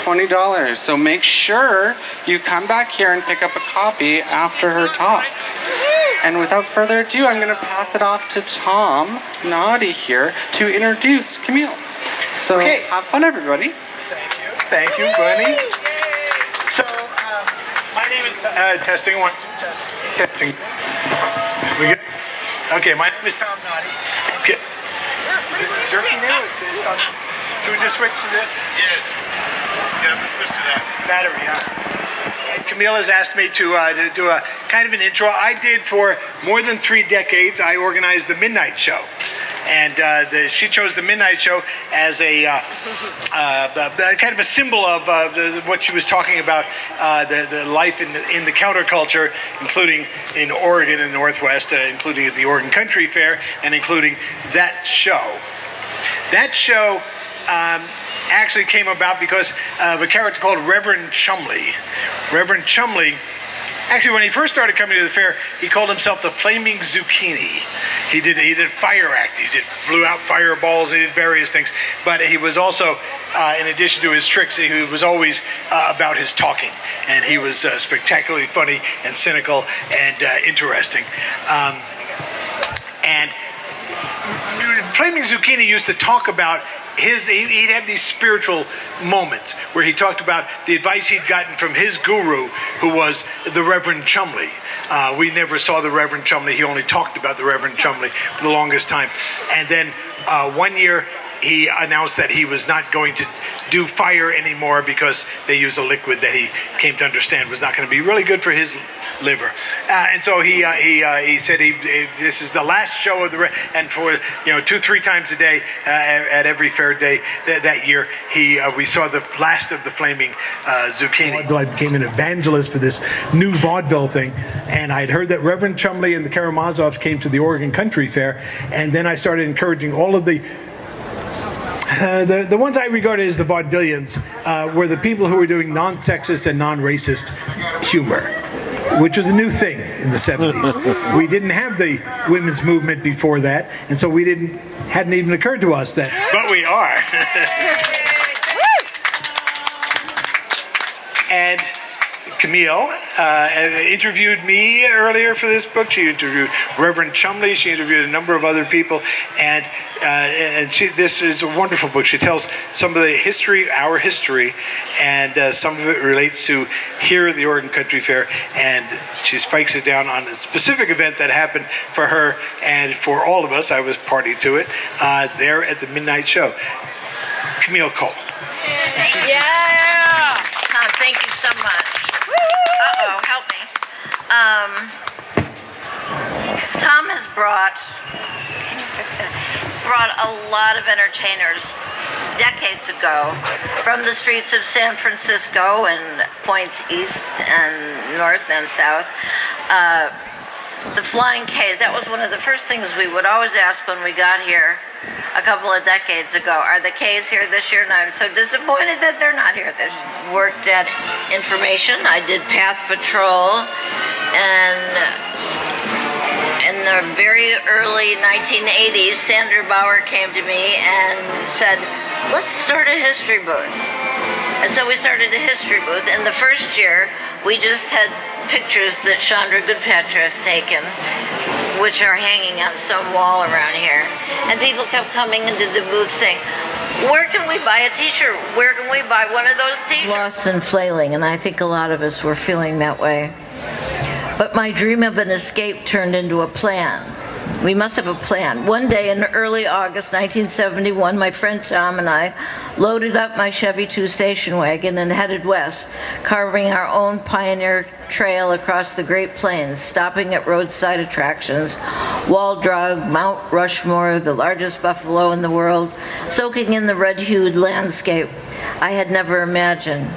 $20. So make sure you come back here and pick up a copy after her talk. And without further ado, I'm going to pass it off to Tom Noddy here to introduce Camille. So have fun, everybody. Thank you, Bunny. So, my name is testing 1, 2, testing. We good? Okay, my name is Tom Noddy. Okay. Jerky now? It's on. Should we just switch to this? Yeah, let's switch to that. Battery, And Camille has asked me to do a kind of an intro. I did for more than 3 decades. I organized the Midnight Show. And she chose the Midnight Show as a kind of a symbol of what she was talking about, the life in the counterculture, including in Oregon and Northwest, including at the Oregon Country Fair, and including that show. That show actually came about because of a character called Reverend Chumley. Reverend Chumley, actually, when he first started coming to the fair, he called himself the Flaming Zucchini. He did fire act. He flew out fireballs. He did various things. But he was also, in addition to his tricks, he was always about his talking. And he was spectacularly funny and cynical and interesting. And Flaming Zucchini used to talk about he'd have these spiritual moments where he talked about the advice he'd gotten from his guru, who was the Reverend Chumley. We never saw the Reverend Chumley. He only talked about the Reverend Chumley for the longest time. And then one year he announced that he was not going to do fire anymore because they use a liquid that he came to understand was not going to be really good for his liver. And so he said this is the last show of the and for 2-3 times a day at every fair day that year we saw the last of the Flaming Zucchini. I became an evangelist for this new vaudeville thing, and I'd heard that Reverend Chumley and the Karamazovs came to the Oregon Country Fair, and then I started encouraging all of the ones I regarded as the vaudevillians were the people who were doing non-sexist and non-racist humor, which was a new thing in the 70s. We didn't have the women's movement before that, and so hadn't even occurred to us that. But we are. And Camille interviewed me earlier for this book. She interviewed Reverend Chumley. She interviewed a number of other people, and this is a wonderful book. She tells some of the history, our history, and some of it relates to here at the Oregon Country Fair, and she spikes it down on a specific event that happened for her and for all of us. I was party to it there at the Midnight Show. Camille Cole. Yeah! Tom, thank you so much. Uh-oh, help me. Tom has brought a lot of entertainers decades ago from the streets of San Francisco and points east and north and south. The Flying K's, that was one of the first things we would always ask when we got here a couple of decades ago. Are the K's here this year? And I'm so disappointed that they're not here this year. Worked at information. I did Path Patrol, and in the very early 1980s, Sandra Bauer came to me and said, let's start a history booth. And so we started a history booth. In the first year, we just had pictures that Chandra Goodpatra has taken, which are hanging on some wall around here. And people kept coming into the booth saying, where can we buy a t-shirt? Where can we buy one of those t-shirts? Lost and flailing, and I think a lot of us were feeling that way. But my dream of an escape turned into a plan. We must have a plan. One day in early August 1971, my friend Tom and I loaded up my Chevy 2 station wagon and headed west, carving our own pioneer trail across the Great Plains, stopping at roadside attractions, Wall Drug, Mount Rushmore, the largest buffalo in the world, soaking in the red-hued landscape I had never imagined.